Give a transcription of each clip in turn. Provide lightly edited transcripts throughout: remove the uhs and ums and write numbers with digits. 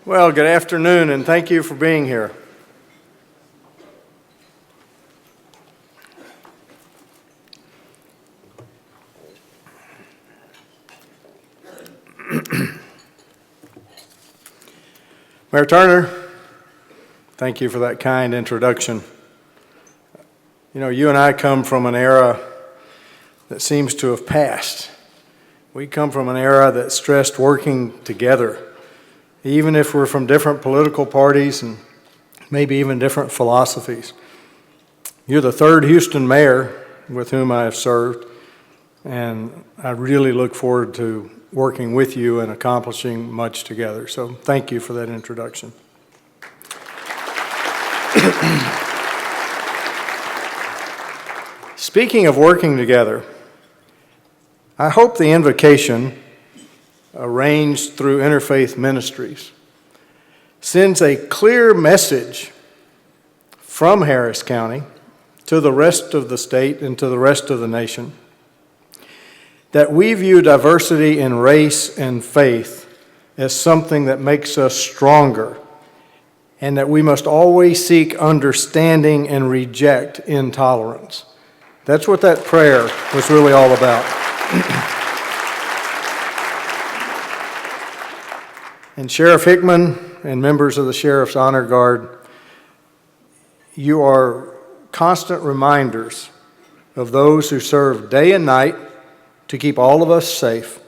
Well, good afternoon, and thank you for being here. Mayor Turner, thank you for that kind introduction. You know, you and I come from an era that seems to have passed. We come from an era that stressed working together, even if we're from different political parties and maybe even different philosophies. You're the third Houston mayor with whom I have served, and I really look forward to working with you and accomplishing much together. So thank you for that introduction. Speaking of working together, I hope the invocation arranged through Interfaith Ministries sends a clear message from Harris County to the rest of the state and to the rest of the nation that we view diversity in race and faith as something that makes us stronger, and that we must always seek understanding and reject intolerance. That's what that prayer was really all about. And Sheriff Hickman and members of the Sheriff's Honor Guard, you are constant reminders of those who serve day and night to keep all of us safe,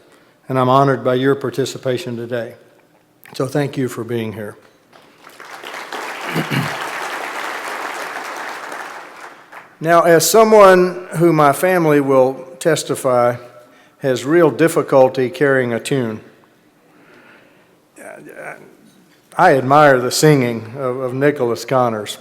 and I'm honored by your participation today. So thank you for being here. Now, as someone who my family will testify has real difficulty carrying a tune, I admire the singing of Nicholas Connors.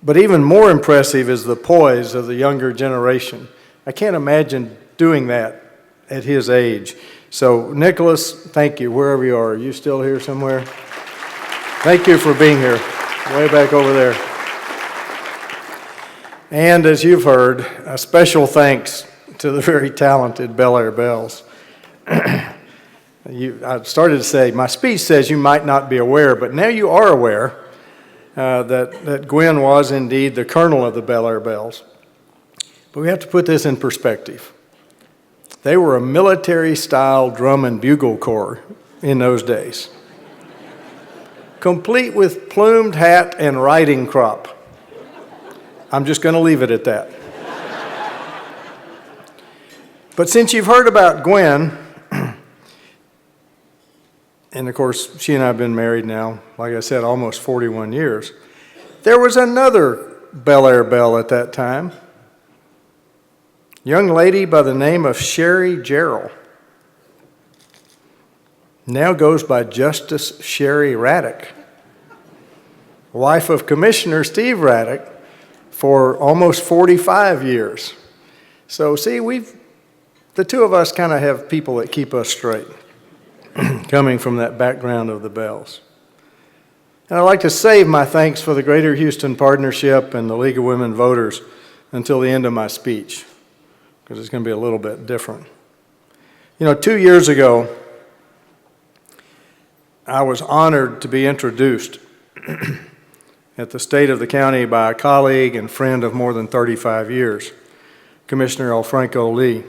But even more impressive is the poise of the younger generation. I can't imagine doing that at his age. So, Nicholas, thank you, wherever you are. Are you still here somewhere? Thank you for being here, way back over there. And as you've heard, a special thanks to the very talented Bel Air Bells. I started to say, my speech says you might not be aware, but now you are aware that Gwen was indeed the colonel of the Bel Air Bells. But we have to put this in perspective. They were a military-style drum and bugle corps in those days, complete with plumed hat and riding crop. I'm just going to leave it at that. But since you've heard about Gwen, and of course, she and I have been married now, like I said, almost 41 years. There was another Bel Air Belle at that time, young lady by the name of Sherry Gerald. Now goes by Justice Sherry Raddick, wife of Commissioner Steve Raddick for almost 45 years. So see, the two of us kind of have people that keep us straight. Coming from that background of the Bells. And I'd like to save my thanks for the Greater Houston Partnership and the League of Women Voters until the end of my speech, because it's going to be a little bit different. You know, 2 years ago, I was honored to be introduced at the State of the County by a colleague and friend of more than 35 years, Commissioner Alfranco Lee.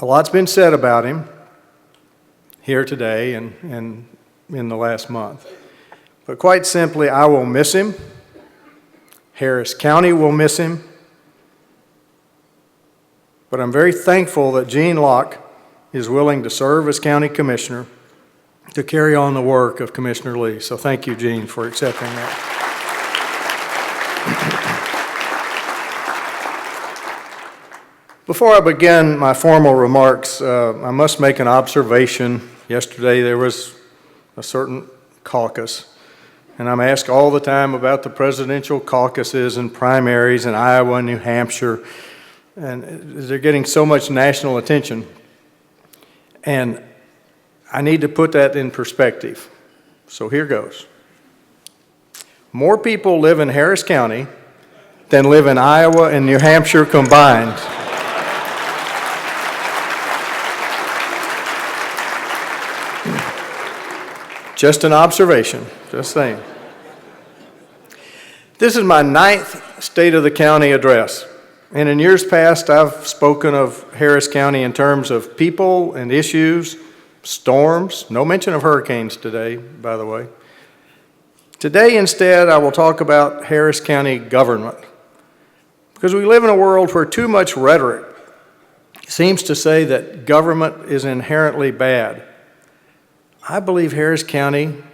A lot's been said about him here today and in the last month. But quite simply, I will miss him. Harris County will miss him. But I'm very thankful that Gene Locke is willing to serve as county commissioner to carry on the work of Commissioner Lee. So thank you, Gene, for accepting that. Before I begin my formal remarks, I must make an observation. Yesterday there was a certain caucus, and I'm asked all the time about the presidential caucuses and primaries in Iowa and New Hampshire, and they're getting so much national attention. And I need to put that in perspective. So here goes. More people live in Harris County than live in Iowa and New Hampshire combined. Just an observation, just saying. This is my 9th State of the County address. And in years past, I've spoken of Harris County in terms of people and issues, storms, no mention of hurricanes today, by the way. Today, instead, I will talk about Harris County government. Because we live in a world where too much rhetoric seems to say that government is inherently bad. I believe Harris County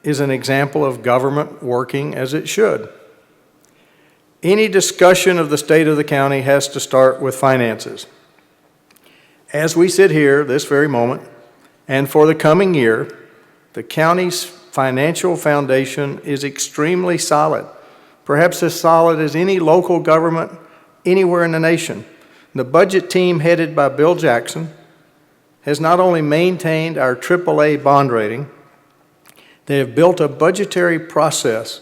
is an example of government working as it should. Any discussion of the state of the county has to start with finances. As we sit here this very moment, and for the coming year, the county's financial foundation is extremely solid, perhaps as solid as any local government anywhere in the nation. The budget team headed by Bill Jackson has not only maintained our AAA bond rating, they have built a budgetary process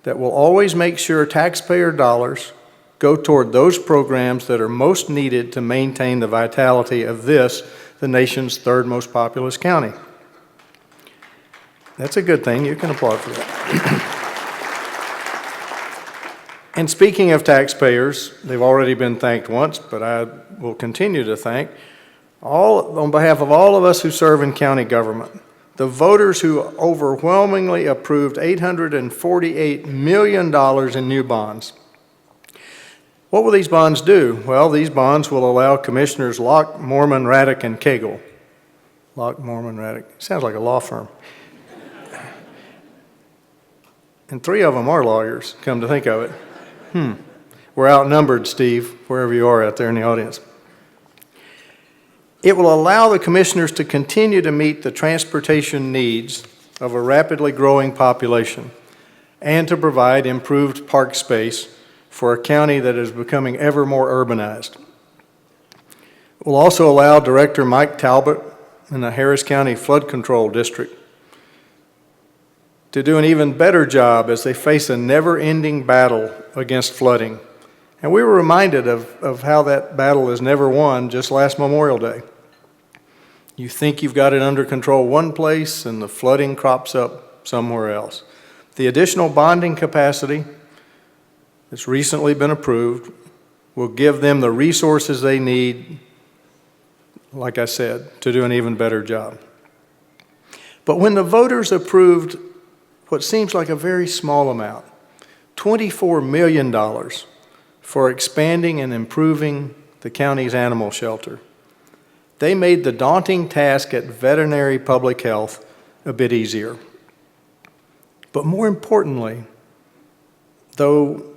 that will always make sure taxpayer dollars go toward those programs that are most needed to maintain the vitality of this, the nation's 3rd most populous county. That's a good thing. You can applaud for that. And speaking of taxpayers, they've already been thanked once, but I will continue to thank on behalf of all of us who serve in county government, the voters who overwhelmingly approved $848 million in new bonds. What will these bonds do? Well, these bonds will allow Commissioners Locke, Mormon, Raddick, and Cagle. Locke, Mormon, Raddick. Sounds like a law firm. And 3 of them are lawyers, come to think of it. We're outnumbered, Steve, wherever you are out there in the audience. It will allow the commissioners to continue to meet the transportation needs of a rapidly growing population and to provide improved park space for a county that is becoming ever more urbanized. It will also allow Director Mike Talbot in the Harris County Flood Control District to do an even better job as they face a never-ending battle against flooding. And we were reminded of how that battle is never won just last Memorial Day. You think you've got it under control one place and the flooding crops up somewhere else. The additional bonding capacity that's recently been approved will give them the resources they need, like I said, to do an even better job. But when the voters approved what seems like a very small amount, $24 million for expanding and improving the county's animal shelter, they made the daunting task at veterinary public health a bit easier. But more importantly, though,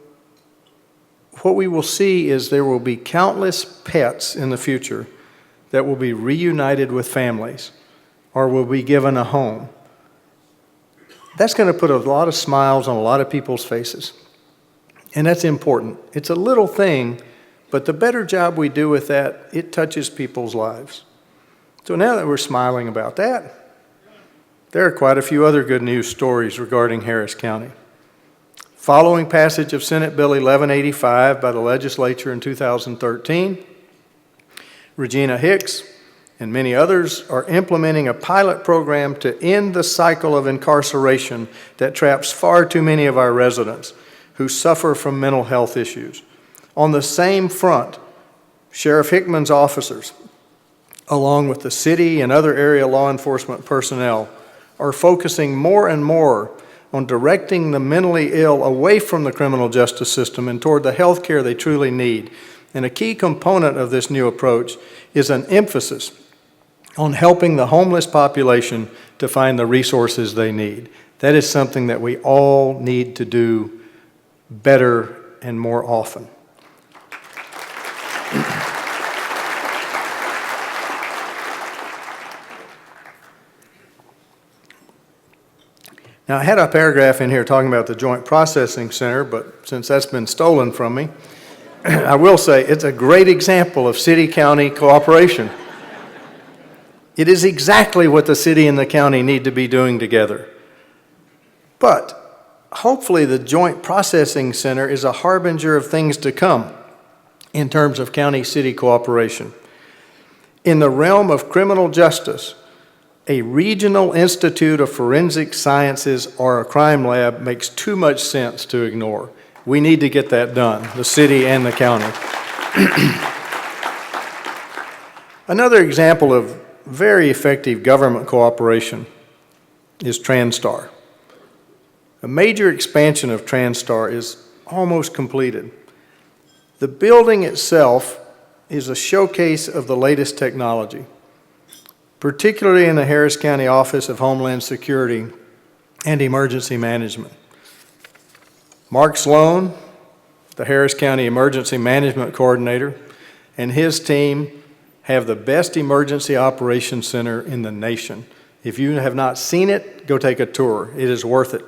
what we will see is there will be countless pets in the future that will be reunited with families or will be given a home. That's going to put a lot of smiles on a lot of people's faces. And that's important. It's a little thing, but the better job we do with that, it touches people's lives. So now that we're smiling about that, there are quite a few other good news stories regarding Harris County. Following passage of Senate Bill 1185 by the legislature in 2013, Regina Hicks and many others are implementing a pilot program to end the cycle of incarceration that traps far too many of our residents who suffer from mental health issues. On the same front, Sheriff Hickman's officers, along with the city and other area law enforcement personnel, are focusing more and more on directing the mentally ill away from the criminal justice system and toward the health care they truly need. And a key component of this new approach is an emphasis on helping the homeless population to find the resources they need. That is something that we all need to do better and more often. Now, I had a paragraph in here talking about the Joint Processing Center, but since that's been stolen from me, I will say it's a great example of city-county cooperation. It is exactly what the city and the county need to be doing together. But hopefully the Joint Processing Center is a harbinger of things to come in terms of county-city cooperation. In the realm of criminal justice, a regional institute of forensic sciences or a crime lab makes too much sense to ignore. We need to get that done, the city and the county. Another example of very effective government cooperation is TranStar. A major expansion of TranStar is almost completed. The building itself is a showcase of the latest technology, particularly in the Harris County Office of Homeland Security and Emergency Management. Mark Sloan, the Harris County Emergency Management Coordinator, and his team have the best emergency operations center in the nation. If you have not seen it, go take a tour. It is worth it.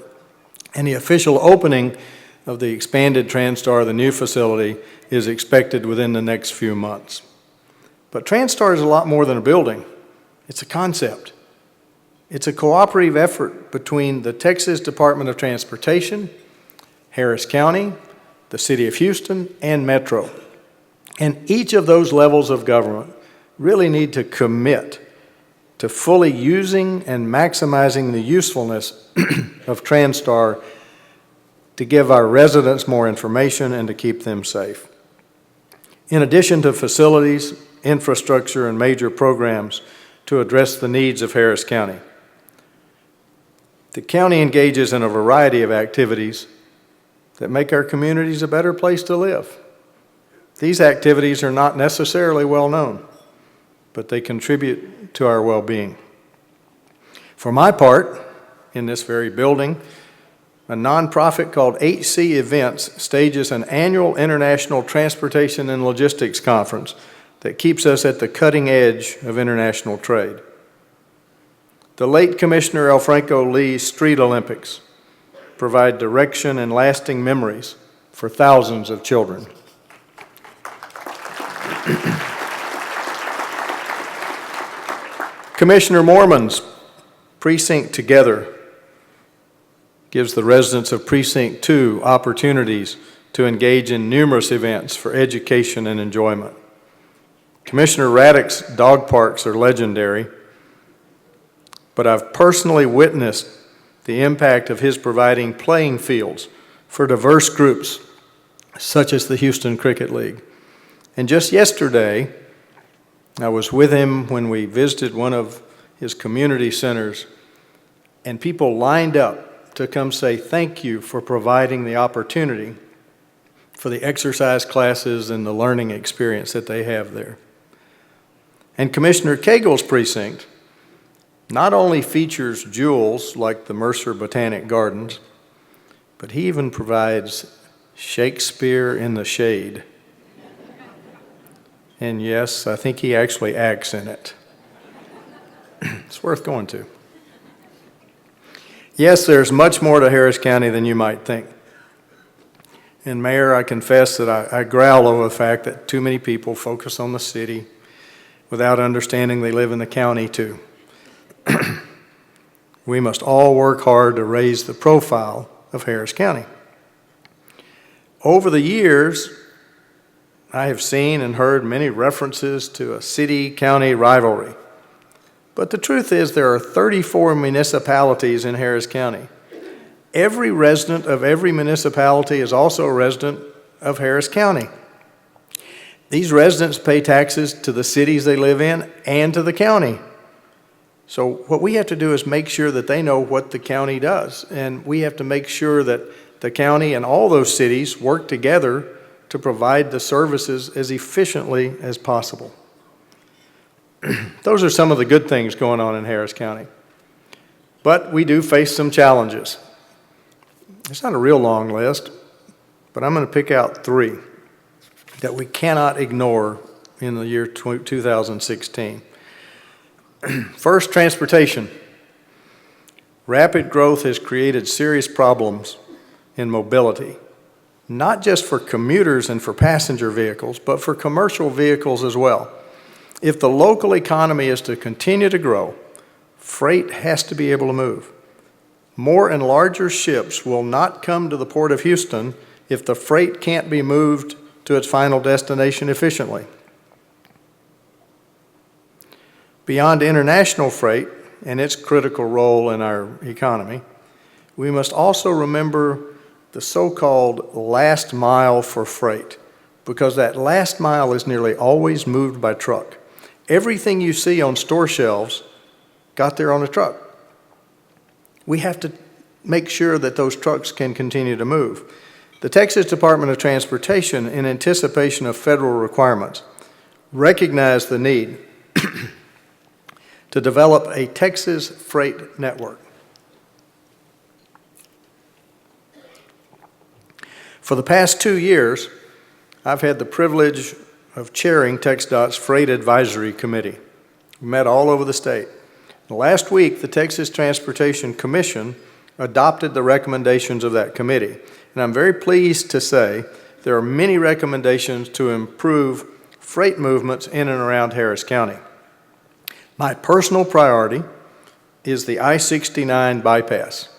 And the official opening of the expanded TranStar, the new facility, is expected within the next few months. But TranStar is a lot more than a building. It's a concept. It's a cooperative effort between the Texas Department of Transportation, Harris County, the City of Houston, and Metro. And each of those levels of government really need to commit to fully using and maximizing the usefulness of TranStar to give our residents more information and to keep them safe. In addition to facilities, infrastructure, and major programs to address the needs of Harris County, the county engages in a variety of activities that make our communities a better place to live. These activities are not necessarily well known, but they contribute to our well-being. For my part, in this very building, a nonprofit called HC Events stages an annual International Transportation and Logistics Conference that keeps us at the cutting edge of international trade. The late Commissioner Alfranco Lee's Street Olympics provide direction and lasting memories for thousands of children. Commissioner Mormon's Precinct Together gives the residents of Precinct 2 opportunities to engage in numerous events for education and enjoyment. Commissioner Raddick's dog parks are legendary, but I've personally witnessed the impact of his providing playing fields for diverse groups, such as the Houston Cricket League. And just yesterday, I was with him when we visited one of his community centers, and people lined up to come say thank you for providing the opportunity for the exercise classes and the learning experience that they have there. And Commissioner Cagle's precinct not only features jewels like the Mercer Botanic Gardens, but he even provides Shakespeare in the Shade. And yes, I think he actually acts in it. It's worth going to. Yes, there's much more to Harris County than you might think. And Mayor, I confess that I growl over the fact that too many people focus on the city without understanding they live in the county too. We must all work hard to raise the profile of Harris County. Over the years, I have seen and heard many references to a city-county rivalry. But the truth is there are 34 municipalities in Harris County. Every resident of every municipality is also a resident of Harris County. These residents pay taxes to the cities they live in and to the county. So what we have to do is make sure that they know what the county does. And we have to make sure that the county and all those cities work together to provide the services as efficiently as possible. Those are some of the good things going on in Harris County. But we do face some challenges. It's not a real long list, but I'm going to pick out 3 that we cannot ignore in the year 2016. First, transportation. Rapid growth has created serious problems in mobility, not just for commuters and for passenger vehicles, but for commercial vehicles as well. If the local economy is to continue to grow, freight has to be able to move. More and larger ships will not come to the Port of Houston if the freight can't be moved to its final destination efficiently. Beyond international freight, and its critical role in our economy, we must also remember the so-called last mile for freight, because that last mile is nearly always moved by truck. Everything you see on store shelves got there on a truck. We have to make sure that those trucks can continue to move. The Texas Department of Transportation, in anticipation of federal requirements, recognized the need to develop a Texas freight network. For the past 2 years, I've had the privilege of chairing TxDOT's Freight Advisory Committee. We met all over the state. Last week, the Texas Transportation Commission adopted the recommendations of that committee. And I'm very pleased to say there are many recommendations to improve freight movements in and around Harris County. My personal priority is the I-69 bypass.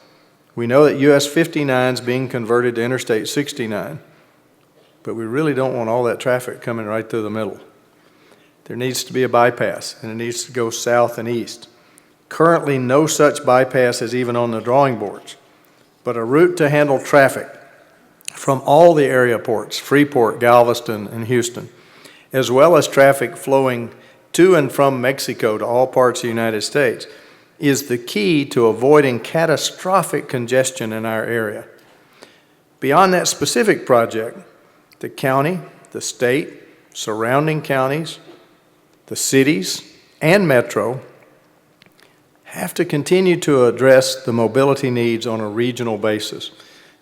We know that US 59 is being converted to Interstate 69, but we really don't want all that traffic coming right through the middle. There needs to be a bypass, and it needs to go south and east. Currently, no such bypass is even on the drawing boards, but a route to handle traffic from all the area ports, Freeport, Galveston, and Houston, as well as traffic flowing to and from Mexico to all parts of the United States, is the key to avoiding catastrophic congestion in our area. Beyond that specific project, the county, the state, surrounding counties, the cities, and Metro have to continue to address the mobility needs on a regional basis.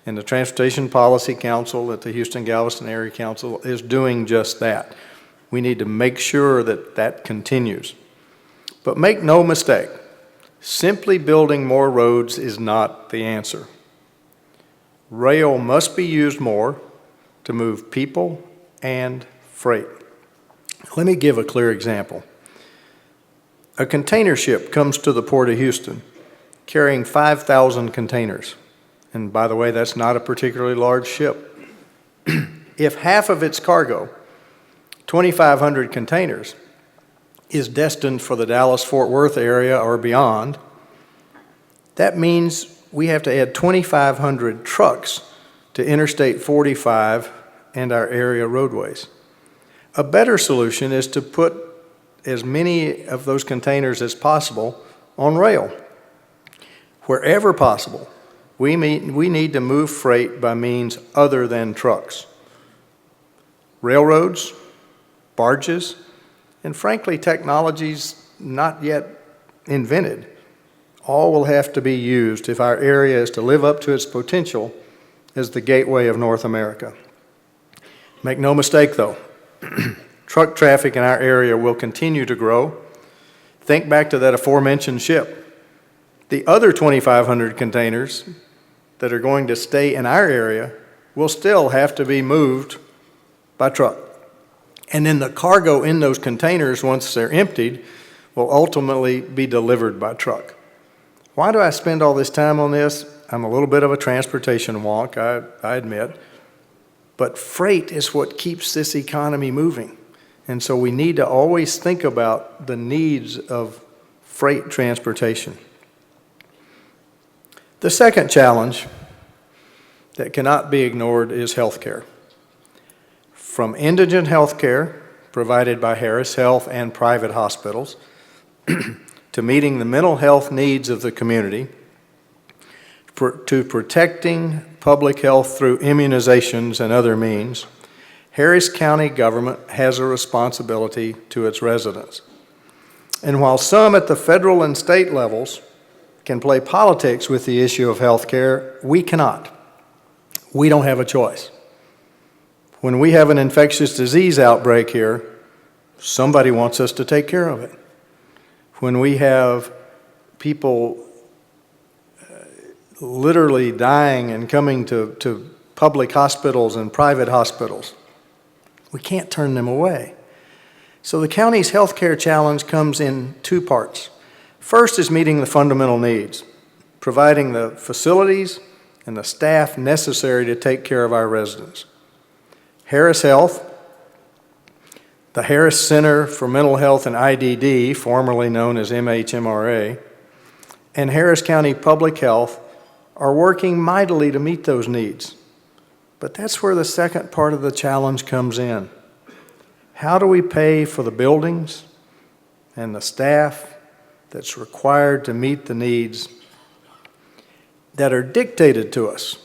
And the Transportation Policy Council at the Houston-Galveston Area Council is doing just that. We need to make sure that that continues. But make no mistake, simply building more roads is not the answer. Rail must be used more to move people and freight. Let me give a clear example. A container ship comes to the Port of Houston carrying 5,000 containers. And by the way, that's not a particularly large ship. If half of its cargo, 2,500 containers, is destined for the Dallas-Fort Worth area or beyond, that means we have to add 2,500 trucks to Interstate 45 and our area roadways. A better solution is to put as many of those containers as possible on rail. Wherever possible, we need to move freight by means other than trucks. Railroads, barges, and frankly, technologies not yet invented, all will have to be used if our area is to live up to its potential as the gateway of North America. Make no mistake though, truck traffic in our area will continue to grow. Think back to that aforementioned ship. The other 2,500 containers that are going to stay in our area will still have to be moved by truck. And then the cargo in those containers, once they're emptied, will ultimately be delivered by truck. Why do I spend all this time on this? I'm a little bit of a transportation wonk, I admit. But freight is what keeps this economy moving. And so we need to always think about the needs of freight transportation. The second challenge that cannot be ignored is healthcare. From indigent healthcare provided by Harris Health and private hospitals to meeting the mental health needs of the community, to protecting public health through immunizations and other means, Harris County government has a responsibility to its residents. And while some at the federal and state levels can play politics with the issue of health care, we cannot. We don't have a choice. When we have an infectious disease outbreak here, somebody wants us to take care of it. When we have people literally dying and coming to public hospitals and private hospitals, we can't turn them away. So the county's healthcare challenge comes in two parts. First is meeting the fundamental needs, providing the facilities and the staff necessary to take care of our residents. Harris Health, the Harris Center for Mental Health and IDD, formerly known as MHMRA, and Harris County Public Health are working mightily to meet those needs. But that's where the second part of the challenge comes in. How do we pay for the buildings and the staff that's required to meet the needs that are dictated to us,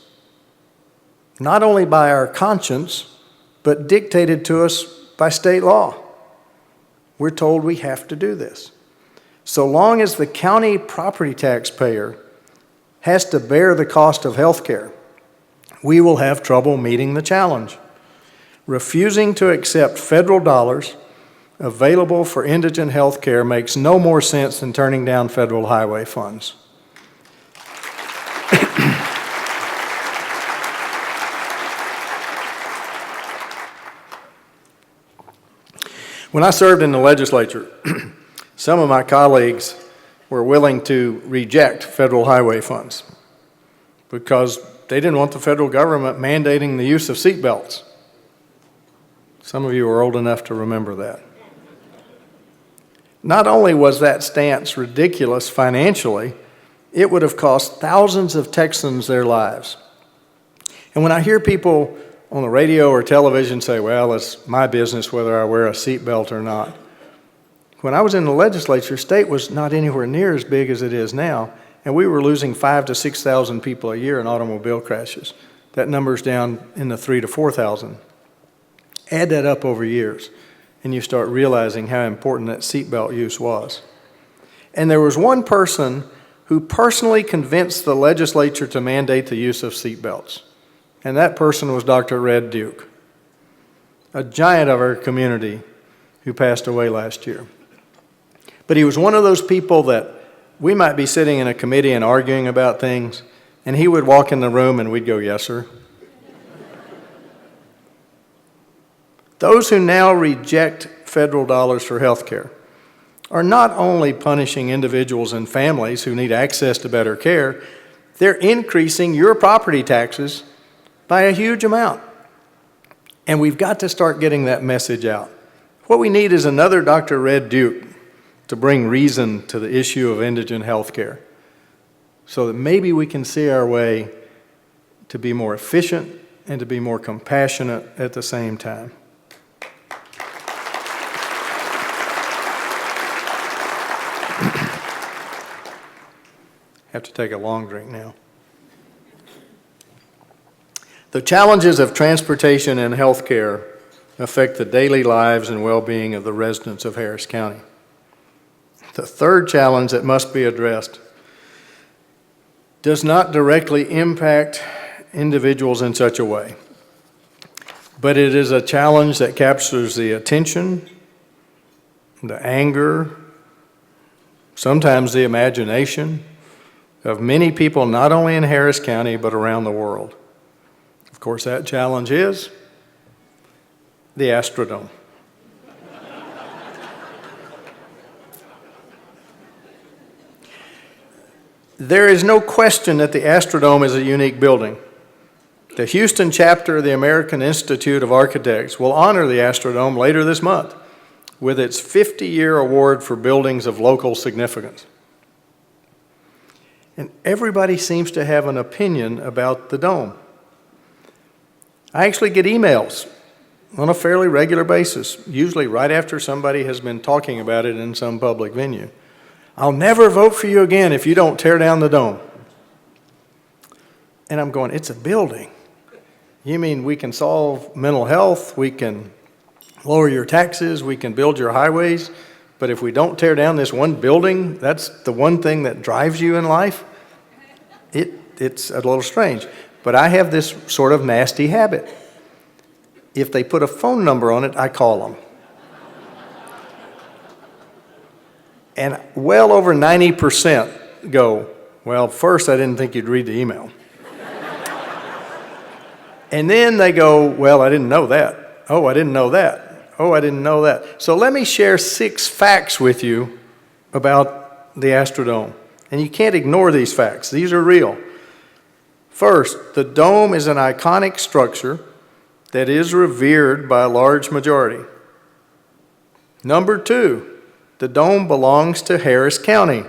not only by our conscience, but dictated to us by state law? We're told we have to do this. So long as the county property tax payer has to bear the cost of health care, we will have trouble meeting the challenge. Refusing to accept federal dollars available for indigent health care makes no more sense than turning down federal highway funds. When I served in the legislature, some of my colleagues were willing to reject federal highway funds because they didn't want the federal government mandating the use of seatbelts. Some of you are old enough to remember that. Not only was that stance ridiculous financially, it would have cost thousands of Texans their lives. And when I hear people on the radio or television say, well, it's my business whether I wear a seatbelt or not. When I was in the legislature, state was not anywhere near as big as it is now, and we were losing 5,000 to 6,000 people a year in automobile crashes. That number's down in the 3,000 to 4,000. Add that up over years, and you start realizing how important that seatbelt use was. And there was one person who personally convinced the legislature to mandate the use of seatbelts, and that person was Dr. Red Duke, a giant of our community who passed away last year. But he was one of those people that we might be sitting in a committee and arguing about things, and he would walk in the room and we'd go, yes, sir. Those who now reject federal dollars for health care are not only punishing individuals and families who need access to better care, they're increasing your property taxes by a huge amount. And we've got to start getting that message out. What we need is another Dr. Red Duke to bring reason to the issue of indigent health care so that maybe we can see our way to be more efficient and to be more compassionate at the same time. Have to take a long drink now. The challenges of transportation and health care affect the daily lives and well-being of the residents of Harris County. The third challenge that must be addressed does not directly impact individuals in such a way, but it is a challenge that captures the attention, the anger, sometimes the imagination of many people not only in Harris County but around the world. Of course, that challenge is the Astrodome. There is no question that the Astrodome is a unique building. The Houston chapter of the American Institute of Architects will honor the Astrodome later this month with its 50-year award for buildings of local significance. And everybody seems to have an opinion about the dome. I actually get emails on a fairly regular basis, usually right after somebody has been talking about it in some public venue. I'll never vote for you again if you don't tear down the dome. And I'm going, it's a building. You mean we can solve mental health, we can lower your taxes, we can build your highways, but if we don't tear down this one building, that's the one thing that drives you in life? It's a little strange. But I have this sort of nasty habit. If they put a phone number on it, I call them. And well over 90% go, well, first I didn't think you'd read the email. And then they go, well, I didn't know that. Oh, I didn't know that. Oh, I didn't know that. So let me share 6 facts with you about the Astrodome. And you can't ignore these facts. These are real. First, the dome is an iconic structure that is revered by a large majority. Number 2, the dome belongs to Harris County.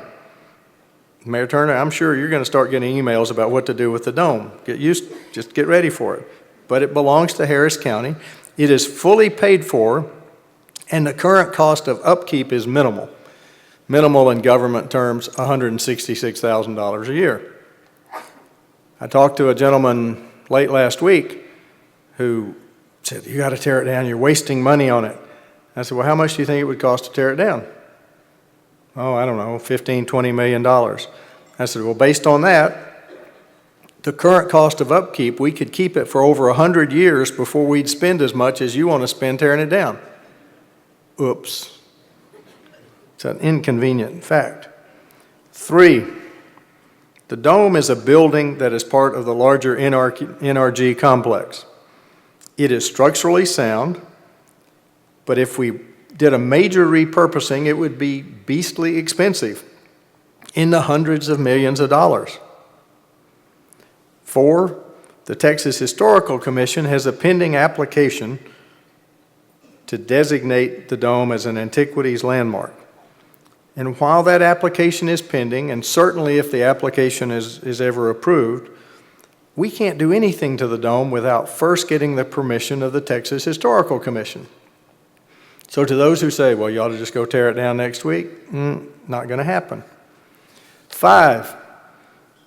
Mayor Turner, I'm sure you're going to start getting emails about what to do with the dome. Just get ready for it. But it belongs to Harris County. It is fully paid for, and the current cost of upkeep is minimal. Minimal in government terms, $166,000 a year. I talked to a gentleman late last week who said, you got to tear it down, you're wasting money on it. I said, well, how much do you think it would cost to tear it down? Oh, I don't know, $15, $20 million. I said, well, based on that, the current cost of upkeep, we could keep it for over 100 years before we'd spend as much as you want to spend tearing it down. Oops. It's an inconvenient fact. 3, the dome is a building that is part of the larger NRG complex. It is structurally sound, but if we did a major repurposing, it would be beastly expensive, in the hundreds of millions of dollars. 4, the Texas Historical Commission has a pending application to designate the dome as an antiquities landmark. And while that application is pending, and certainly if the application is ever approved, we can't do anything to the dome without first getting the permission of the Texas Historical Commission. So to those who say, well, you ought to just go tear it down next week, not going to happen. 5,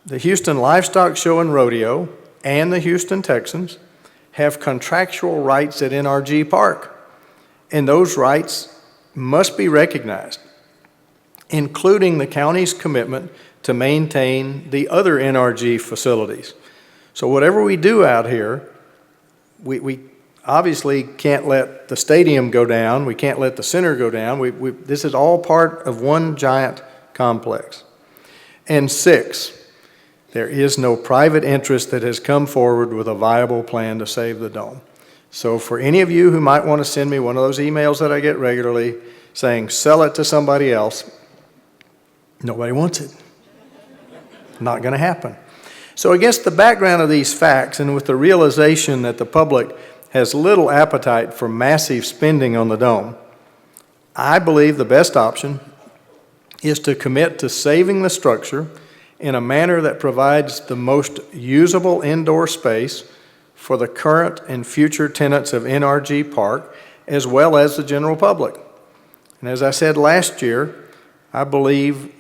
the Houston Livestock Show and Rodeo and the Houston Texans have contractual rights at NRG Park, and those rights must be recognized, including the county's commitment to maintain the other NRG facilities. So whatever we do out here, we obviously can't let the stadium go down, we can't let the center go down. This is all part of one giant complex. And 6, there is no private interest that has come forward with a viable plan to save the dome. So for any of you who might want to send me one of those emails that I get regularly saying, sell it to somebody else, nobody wants it. Not going to happen. So against the background of these facts and with the realization that the public has little appetite for massive spending on the dome, I believe the best option is to commit to saving the structure in a manner that provides the most usable indoor space for the current and future tenants of NRG Park, as well as the general public. And as I said last year, I believe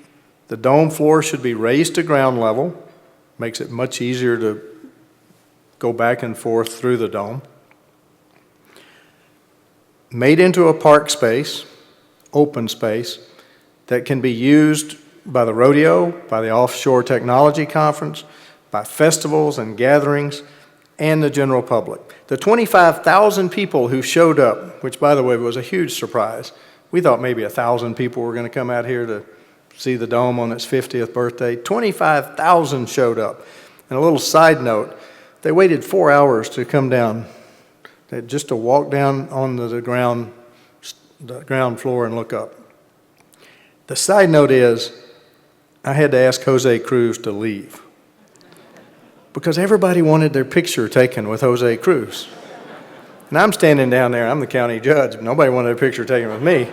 the dome floor should be raised to ground level, makes it much easier to go back and forth through the dome. Made into a park space, open space, that can be used by the rodeo, by the Offshore Technology Conference, by festivals and gatherings, and the general public. The 25,000 people who showed up, which by the way was a huge surprise. We thought maybe 1,000 people were going to come out here to see the dome on its 50th birthday. 25,000 showed up. And a little side note, they waited 4 hours to come down, just to walk down on the ground floor and look up. The side note is, I had to ask Jose Cruz to leave because everybody wanted their picture taken with Jose Cruz. And I'm standing down there, I'm the county judge, nobody wanted a picture taken with me.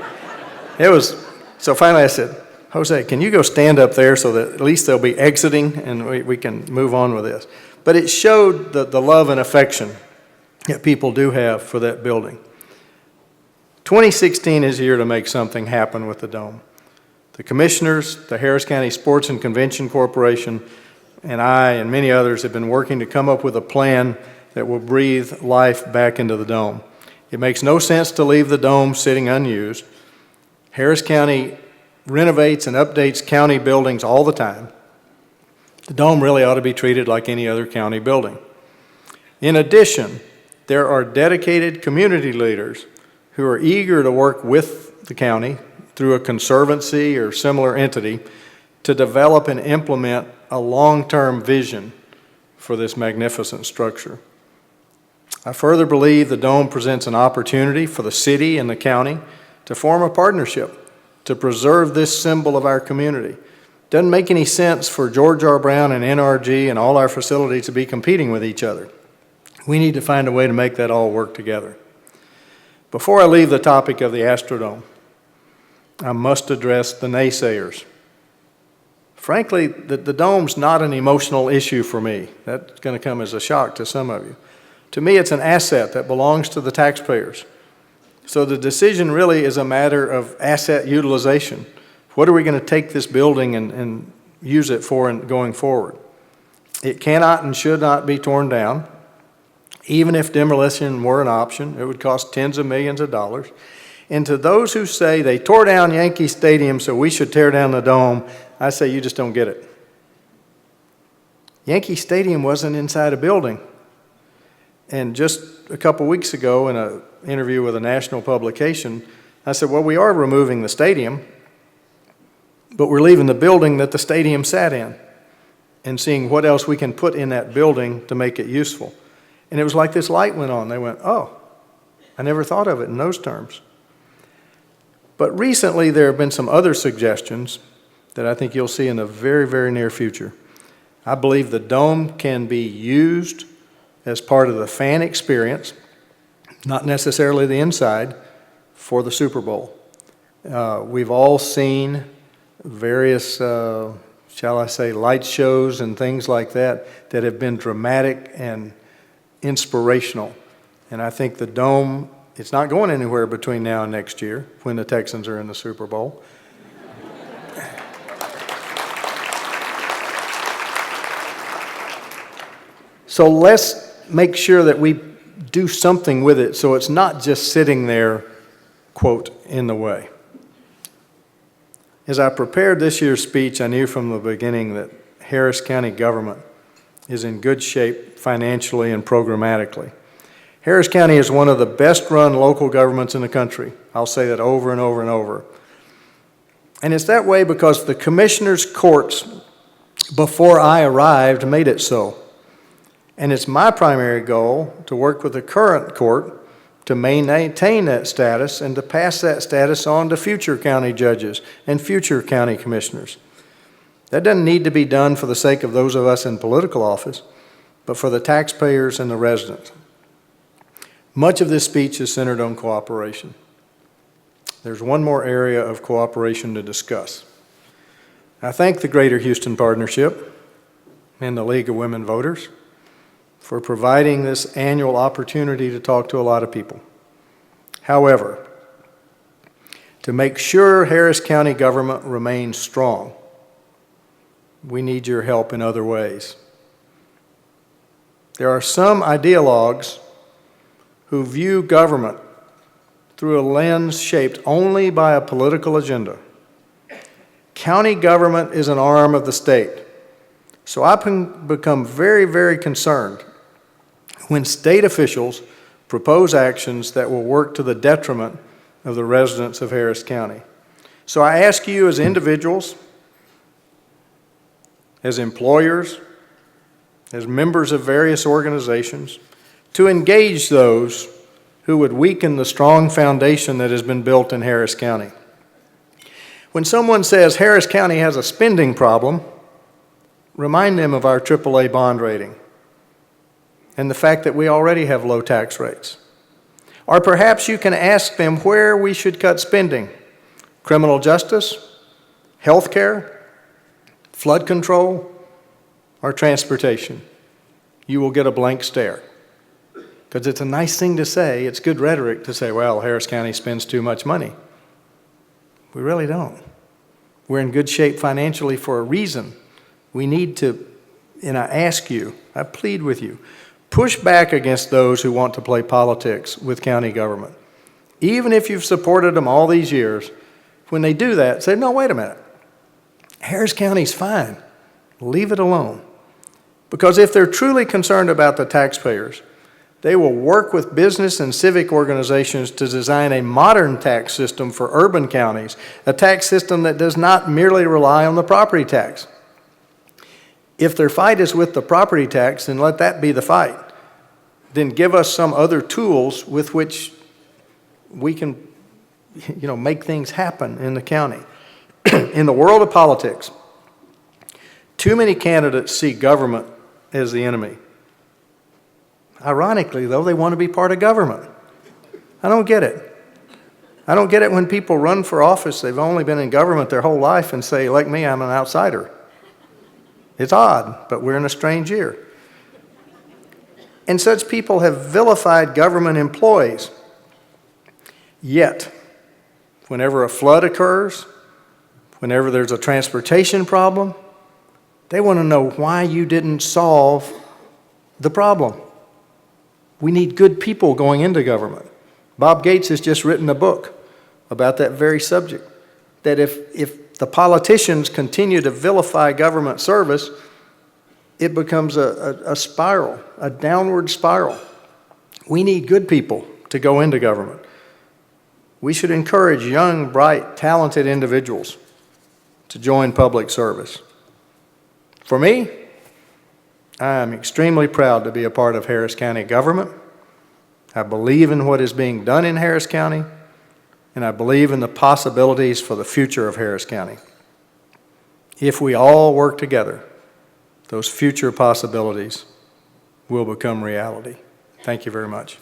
So finally I said, Jose, can you go stand up there so that at least they'll be exiting and we can move on with this. But it showed the love and affection that people do have for that building. 2016 is a year to make something happen with the dome. The commissioners, the Harris County Sports and Convention Corporation, and I and many others have been working to come up with a plan that will breathe life back into the dome. It makes no sense to leave the dome sitting unused. Harris County renovates and updates county buildings all the time. The dome really ought to be treated like any other county building. In addition, there are dedicated community leaders who are eager to work with the county through a conservancy or similar entity to develop and implement a long-term vision for this magnificent structure. I further believe the dome presents an opportunity for the city and the county to form a partnership to preserve this symbol of our community. Doesn't make any sense for George R. Brown and NRG and all our facilities to be competing with each other. We need to find a way to make that all work together. Before I leave the topic of the Astrodome, I must address the naysayers. Frankly, the dome's not an emotional issue for me. That's going to come as a shock to some of you. To me, it's an asset that belongs to the taxpayers. So the decision really is a matter of asset utilization. What are we going to take this building and use it for going forward? It cannot and should not be torn down. Even if demolition were an option, it would cost tens of millions of dollars. And to those who say they tore down Yankee Stadium, so we should tear down the dome, I say you just don't get it. Yankee Stadium wasn't inside a building. And just a couple weeks ago in an interview with a national publication, I said, well, we are removing the stadium, but we're leaving the building that the stadium sat in and seeing what else we can put in that building to make it useful. And it was like this light went on. They went, oh, I never thought of it in those terms. But recently there have been some other suggestions that I think you'll see in the very, very near future. I believe the dome can be used as part of the fan experience, not necessarily the inside, for the Super Bowl. We've all seen various, shall I say, light shows and things like that that have been dramatic and inspirational. And I think the dome, it's not going anywhere between now and next year when the Texans are in the Super Bowl. So let's make sure that we do something with it so it's not just sitting there, quote, in the way. As I prepared this year's speech, I knew from the beginning that Harris County government is in good shape financially and programmatically. Harris County is one of the best-run local governments in the country. I'll say that over and over and over. And it's that way because the commissioners' courts, before I arrived, made it so. And it's my primary goal to work with the current court to maintain that status and to pass that status on to future county judges and future county commissioners. That doesn't need to be done for the sake of those of us in political office, but for the taxpayers and the residents. Much of this speech is centered on cooperation. There's one more area of cooperation to discuss. I thank the Greater Houston Partnership and the League of Women Voters for providing this annual opportunity to talk to a lot of people. However, to make sure Harris County government remains strong, we need your help in other ways. There are some ideologues who view government through a lens shaped only by a political agenda. County government is an arm of the state. So I become very, very concerned when state officials propose actions that will work to the detriment of the residents of Harris County. So I ask you as individuals, as employers, as members of various organizations, to engage those who would weaken the strong foundation that has been built in Harris County. When someone says Harris County has a spending problem, remind them of our AAA bond rating and the fact that we already have low tax rates. Or perhaps you can ask them where we should cut spending: criminal justice, health care, flood control, or transportation. You will get a blank stare. Because it's a nice thing to say, it's good rhetoric to say, well, Harris County spends too much money. We really don't. We're in good shape financially for a reason. We need to, and I ask you, I plead with you, push back against those who want to play politics with county government. Even if you've supported them all these years, when they do that, say, no, wait a minute. Harris County's fine. Leave it alone. Because if they're truly concerned about the taxpayers, they will work with business and civic organizations to design a modern tax system for urban counties, a tax system that does not merely rely on the property tax. If their fight is with the property tax, then let that be the fight. Then give us some other tools with which we can, make things happen in the county. In the world of politics, too many candidates see government as the enemy. Ironically, though, they want to be part of government. I don't get it. I don't get it when people run for office, they've only been in government their whole life, and say, like me, I'm an outsider. It's odd, but we're in a strange year. And such people have vilified government employees. Yet, whenever a flood occurs, whenever there's a transportation problem, they want to know why you didn't solve the problem. We need good people going into government. Bob Gates has just written a book about that very subject, that if the politicians continue to vilify government service, it becomes a spiral, a downward spiral. We need good people to go into government. We should encourage young, bright, talented individuals to join public service. For me, I am extremely proud to be a part of Harris County government. I believe in what is being done in Harris County, and I believe in the possibilities for the future of Harris County. If we all work together, those future possibilities will become reality. Thank you very much.